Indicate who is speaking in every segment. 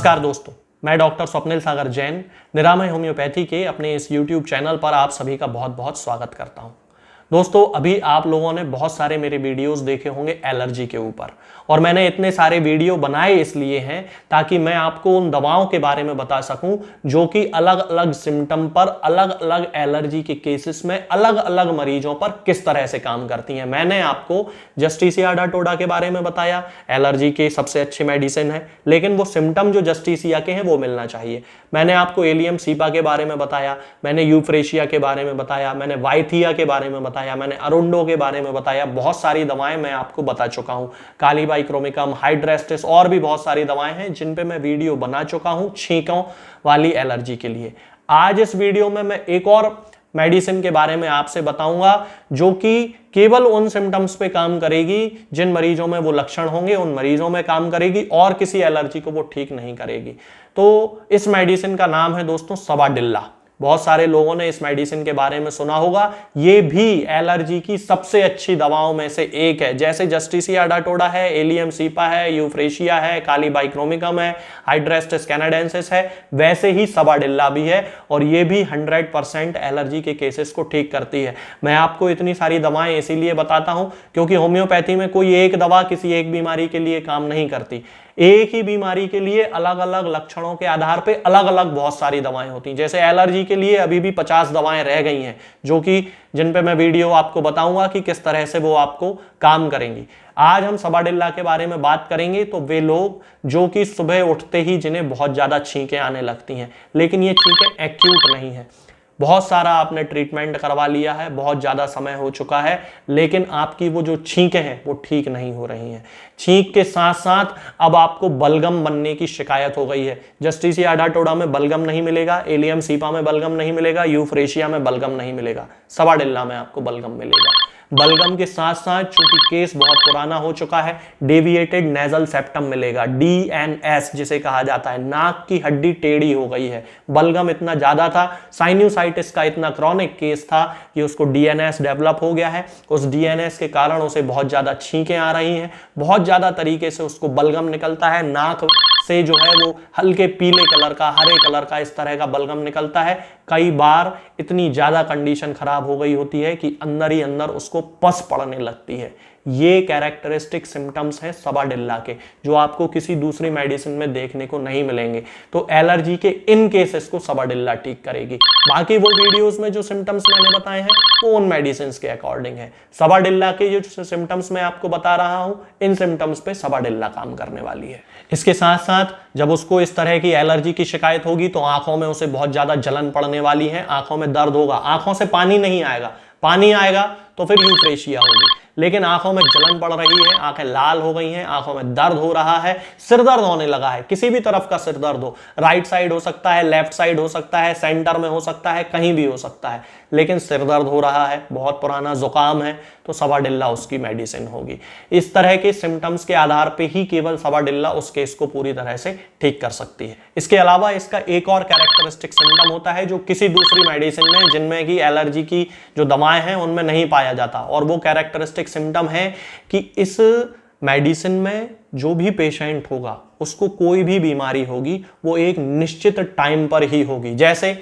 Speaker 1: नमस्कार दोस्तों, मैं डॉक्टर स्वप्निल सागर जैन निरामय होम्योपैथी के अपने इस YouTube चैनल पर आप सभी का बहुत बहुत स्वागत करता हूं। दोस्तों, अभी आप लोगों ने बहुत सारे मेरे वीडियोस देखे होंगे एलर्जी के ऊपर, और मैंने इतने सारे वीडियो बनाए इसलिए हैं ताकि मैं आपको उन दवाओं के बारे में बता सकूं जो कि अलग अलग सिम्टम पर, अलग अलग एलर्जी के केसेस में, अलग अलग मरीजों पर किस तरह से काम करती हैं। मैंने आपको जस्टिसिया अडाटोडा के बारे में बताया, एलर्जी के सबसे अच्छी मेडिसिन है, लेकिन वो सिम्टम जो जस्टिसिया के हैं वो मिलना चाहिए। मैंने आपको एलियम सीपा के बारे में बताया, मैंने यूफ्रेशिया के बारे में बताया, मैंने वाइथिया के बारे में बताया, मैंने अरुंडो के बारे में बताया। बहुत सारी दवाएं मैं आपको बता चुका हूं, कालीबाइक्रोमिकम, हाइड्रेस्टिस, और भी बहुत सारी दवाएं हैं जिन पे मैं वीडियो बना चुका हूं छींकों वाली एलर्जी के लिए। आज इस वीडियो में मैं एक और मेडिसिन के बारे में आपसे बताऊंगा जो कि केवल उन सिम्टम्स पे काम करेगी जिन मरीजों में वो लक्षण होंगे, उन मरीजों में काम करेगी, और किसी एलर्जी को वो ठीक नहीं करेगी। तो इस मेडिसिन का नाम है दोस्तों सवाडिल्ला। बहुत सारे लोगों ने इस मेडिसिन के बारे में सुना होगा। ये भी एलर्जी की सबसे अच्छी दवाओं में से एक है। जैसे जस्टिसिया अडाटोडा है, एलियम सीपा है, यूफ्रेशिया है, कालीबाइक्रोमिकम है, हाइड्रेस्टिस कैनाडेंसिस है, वैसे ही सवाडिल्ला भी है, और ये भी 100% एलर्जी के केसेस को ठीक करती है। मैं आपको इतनी सारी दवाएं इसीलिए बताता हूं क्योंकि होम्योपैथी में कोई एक दवा किसी एक बीमारी के लिए काम नहीं करती। एक ही बीमारी के लिए अलग अलग लक्षणों के आधार पे अलग अलग बहुत सारी दवाएं होती हैं। जैसे एलर्जी के लिए अभी भी 50 दवाएं रह गई हैं जो कि जिन पे मैं वीडियो आपको बताऊंगा कि किस तरह से वो आपको काम करेंगी। आज हम सवाडिल्ला के बारे में बात करेंगे। तो वे लोग जो कि सुबह उठते ही जिन्हें बहुत ज्यादा छींकें आने लगती हैं, लेकिन ये छींकें एक्यूट नहीं है, बहुत सारा आपने ट्रीटमेंट करवा लिया है, बहुत ज़्यादा समय हो चुका है, लेकिन आपकी वो जो छींकें हैं वो ठीक नहीं हो रही हैं। छींक के साथ साथ अब आपको बलगम बनने की शिकायत हो गई है। जस्टिसिया अडाटोडा में बलगम नहीं मिलेगा, एलियम सीपा में बलगम नहीं मिलेगा, यूफ्रेशिया में बलगम नहीं मिलेगा, सवाडिल्ला में आपको बलगम मिलेगा। बलगम के साथ साथ चूंकि केस बहुत पुराना हो चुका है, डेविएटेड नेजल सेप्टम मिलेगा, DNS जिसे कहा जाता है, नाक की हड्डी टेढ़ी हो गई है। बलगम इतना ज्यादा था, साइनोसाइटिस का इतना क्रॉनिक केस था कि उसको DNS डेवलप हो गया है। उस DNS के कारण उसे बहुत ज्यादा छींकें आ रही हैं, बहुत ज्यादा तरीके से उसको बलगम निकलता है, नाक से जो है वो हल्के पीले कलर का, हरे कलर का इस तरह का बलगम निकलता है। कई बार इतनी ज्यादा कंडीशन खराब हो गई होती है कि अंदर ही अंदर उसको पस पड़ने लगती है। ये कैरेक्टरिस्टिक सिम्टम्स हैं सवाडिल्ला के, जो आपको किसी दूसरी मेडिसिन में देखने को नहीं मिलेंगे। तो एलर्जी के इन केसेस को सवाडिल्ला ठीक करेगी। बाकी वो वीडियोस में जो सिम्टम्स मैंने बताए हैं वो उन मेडिसिन के अकॉर्डिंग है। सवाडिल्ला के जो सिम्टम्स मैं आपको बता रहा हूं, इन सिम्टम्स पे सवाडिल्ला काम करने वाली है। इसके साथ साथ जब उसको इस तरह की एलर्जी की शिकायत होगी तो आंखों में उसे बहुत ज्यादा जलन पड़ने वाली है, आंखों में दर्द होगा, आंखों से पानी नहीं आएगा, पानी आएगा तो फिर यूफ्रेशिया होगी, लेकिन आंखों में जलन पड़ रही है, आंखें लाल हो गई हैं, आंखों में दर्द हो रहा है, सिर दर्द होने लगा है, किसी भी तरफ का सिर दर्द हो, राइट साइड हो सकता है, लेफ्ट साइड हो सकता है, सेंटर में हो सकता है, कहीं भी हो सकता है, लेकिन सिर दर्द हो रहा है, बहुत पुराना जुकाम है, तो सवाडिल्ला उसकी मेडिसिन होगी। इस तरह के सिम्टम्स के आधार पे ही केवल सवाडिल्ला उस केस को पूरी तरह से ठीक कर सकती है। इसके अलावा इसका एक और कैरेक्टरिस्टिक सिम्टम होता है जो किसी दूसरी मेडिसिन में, जिनमें की एलर्जी की जो दवाएं हैं उनमें नहीं पाया जाता, और वो कैरेक्टरिस्टिक सिम्टम है कि इस मेडिसिन में जो भी पेशेंट होगा उसको कोई भी बीमारी होगी वो एक निश्चित टाइम पर ही होगी। जैसे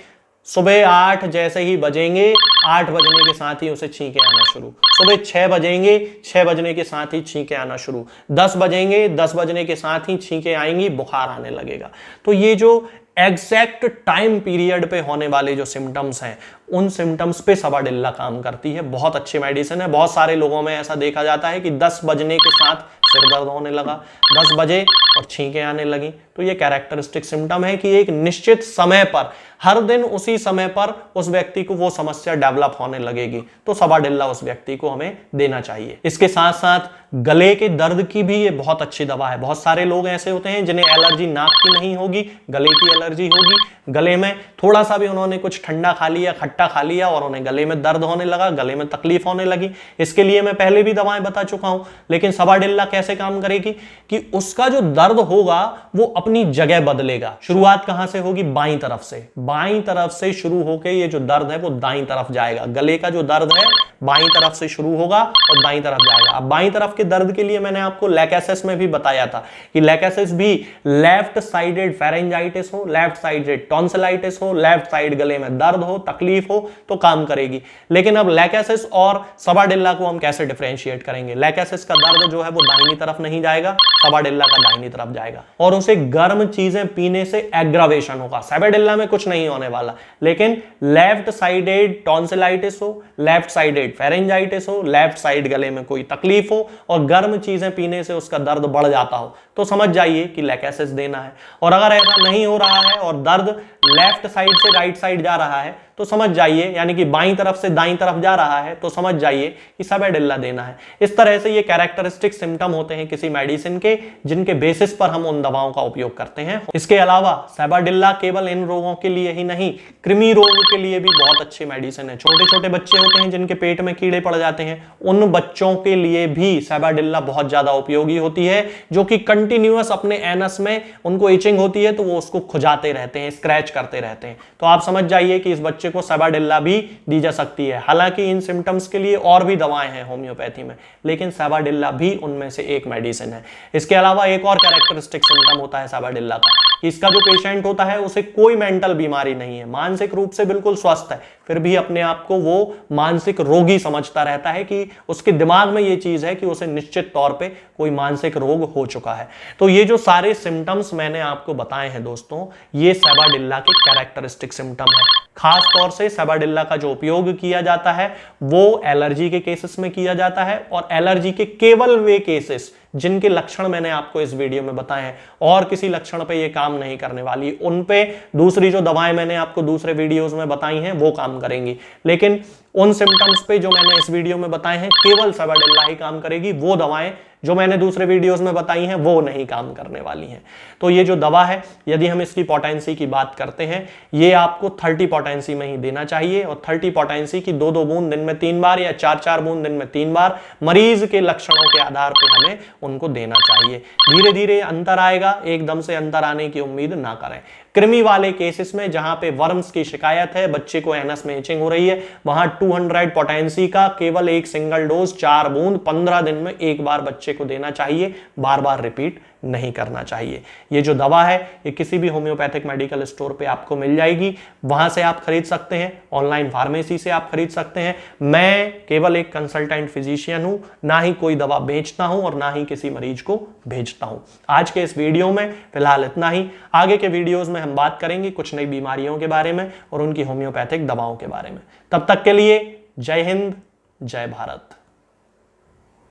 Speaker 1: सुबह 8 जैसे ही बजेंगे, 8 बजने के साथ ही उसे छींकें आना शुरू, सुबह 6 बजेंगे, 6 बजने के साथ ही छींकें आना शुरू, 10 बजेंगे, 10 बजने के साथ ही छींकें आएंगी, बुखार आने लगेगा। तो ये जो एग्जैक्ट टाइम पीरियड पे होने वाले जो सिम्टम्स हैं, उन सिम्टम्स पे सवाडिल्ला काम करती है। बहुत अच्छी मेडिसिन है। बहुत सारे लोगों में ऐसा देखा जाता है कि 10 बजने के साथ सिर दर्द होने लगा, 10 बजे और छींकें आने लगी। तो ये कैरेक्टरिस्टिक सिम्टम है कि एक निश्चित समय पर, हर दिन उसी समय पर उस व्यक्ति को वो समस्या डेवलप होने लगेगी, तो सवाडिल्ला उस व्यक्ति को हमें देना चाहिए। इसके साथ साथ गले के दर्द की भी ये बहुत अच्छी दवा है। बहुत सारे लोग ऐसे होते हैं जिन्हें एलर्जी नाक की नहीं होगी, गले की एलर्जी होगी, गले में थोड़ा सा भी उन्होंने कुछ ठंडा खा लिया, खट्टा खट्टा खा लिया और उन्हें गले में दर्द होने लगा, गले में तकलीफ होने लगी। इसके लिए मैं पहले भी दवाएं बता चुका हूं। लेकिन सबाडिल्ला कैसे काम करेगी कि उसका जो दर्द होगा वो अपनी जगह बदलेगा। शुरुआत कहां से होगी? बाईं तरफ से। बाईं तरफ से शुरू होकर ये जो दर्द है वो दाईं तरफ जाएगा। गले का जो दर्द है बाईं तरफ से शुरू होगा और दाईं तरफ जाएगा। अब बाईं तरफ के दर्द के लिए मैंने आपको लैकेसिस में भी बताया था कि लैकेसिस भी लेफ्ट साइडेड फेरेंजाइटिस हो, लेफ्ट साइडेड टॉन्सिलाइटिस हो, लेफ्ट साइड गले में दर्द हो, तकलीफ हो तो काम करेगी। लेकिन अब लैकेसिस और सबाडिल्ला को हम कैसे डिफरेंशिएट करेंगे? लैकेसिस का दर्द जो है वो दाहिनी तरफ नहीं जाएगा, सबाडिल्ला का दाहिनी तरफ जाएगा और उसे गर्म चीजें पीने से एग्रावेशन होगा। सबाडिल्ला में कुछ नहीं होने वाला, लेकिन लेफ्ट साइडेड टॉन्सिलाइटिस हो, लेफ्ट साइडेड फेरेंजाइटिस हो, लेफ्ट साइड गले में कोई तकलीफ हो और गर्म चीजें पीने से उसका दर्द बढ़ जाता हो तो समझ जाइए कि लैकेसिस देना है। और अगर ऐसा नहीं हो रहा है और दर्द लेफ्ट साइड से राइट साइड जा रहा है तो समझ जाइए, यानी कि बाईं तरफ से दाईं तरफ जा रहा है तो समझ जाइए कि सबाडिल्ला देना है। इस तरह से ये कैरेक्टरिस्टिक सिम्टम होते हैं किसी मेडिसिन के, जिनके बेसिस पर हम उन दवाओं का उपयोग करते हैं। इसके अलावा सबाडिल्ला केवल इन रोगों के लिए ही नहीं, कृमि रोग के लिए भी बहुत अच्छी मेडिसिन है। छोटे छोटे बच्चे होते हैं जिनके पेट में कीड़े पड़ जाते हैं, उन बच्चों के लिए भी सबाडिल्ला बहुत ज्यादा उपयोगी होती है, जो कि कंटिन्यूअस अपने एनस में उनको इचिंग होती है तो वो उसको खुजाते रहते हैं, स्क्रैच करते रहते हैं। तो आप समझ जाइए कि इस बच्चे को सबाडिल्ला भी दी जा सकती है। हालांकि इन सिम्टम्स के लिए और भी दवाएं हैं होम्योपैथी में, लेकिन सबाडिल्ला भी उनमें से एक मेडिसिन है। इसके अलावा एक और कैरेक्टरिस्टिक सिम्टम होता है सबाडिल्ला का, इसका जो पेशेंट होता है उसे कोई मेंटल बीमारी नहीं है, मानसिक रूप से बिल्कुल स्वस्थ है, फिर भी अपने आप को वो मानसिक रोगी समझता रहता है कि उसके दिमाग में ये चीज है कि उसे निश्चित तौर पे कोई मानसिक रोग हो चुका है। तो ये जो सारे सिम्टम्स मैंने आपको बताए हैं दोस्तों, ये सबाडिल्ला के कैरेक्टरिस्टिक सिम्टम है। खास तौर से सबाडिल्ला का जो उपयोग किया जाता है वो एलर्जी के केसेस में किया जाता है, और एलर्जी के केवल वे केसेस जिनके लक्षण मैंने आपको इस वीडियो में बताए हैं, और किसी लक्षण पे ये काम नहीं करने वाली, उन पे दूसरी जो दवाएं मैंने आपको दूसरे वीडियोस में बताई हैं वो काम करेंगी। लेकिन उन सिम्टम्स पे जो मैंने इस वीडियो में बताए हैं केवल सबाडिल्ला ही काम करेगी, वो दवाएं जो मैंने दूसरे वीडियोस में बताई हैं वो नहीं काम करने वाली हैं। तो ये जो दवा है, यदि हम इसकी पोटेंसी की बात करते हैं, ये आपको 30 पोटेंसी में ही देना चाहिए, और 30 पोटेंसी की 2-2 बूंद दिन में 3 बार या 4-4 बूंद दिन में 3 बार मरीज के लक्षणों के आधार पर हमें उनको देना चाहिए। धीरे धीरे अंतर आएगा, एकदम से अंतर आने की उम्मीद ना करें। कृमि वाले केसेस में जहां पे वर्म्स की शिकायत है, बच्चे को एनस में इचिंग हो रही है, वहां 200 पोटेंसी का केवल एक सिंगल डोज 4 बूंद 15 दिन में एक बार बच्चे को देना चाहिए, बार बार रिपीट नहीं करना चाहिए। ये जो दवा है ये किसी भी होम्योपैथिक मेडिकल स्टोर पे आपको मिल जाएगी, वहां से आप खरीद सकते हैं, ऑनलाइन फार्मेसी से आप खरीद सकते हैं। मैं केवल एक कंसल्टेंट फिजिशियन हूं, ना ही कोई दवा बेचता हूं और ना ही किसी मरीज को भेजता हूं। आज के इस वीडियो में फिलहाल इतना ही। आगे के वीडियोस में हम बात करेंगे कुछ नई बीमारियों के बारे में और उनकी होम्योपैथिक दवाओं के बारे में। तब तक के लिए जय हिंद, जय भारत।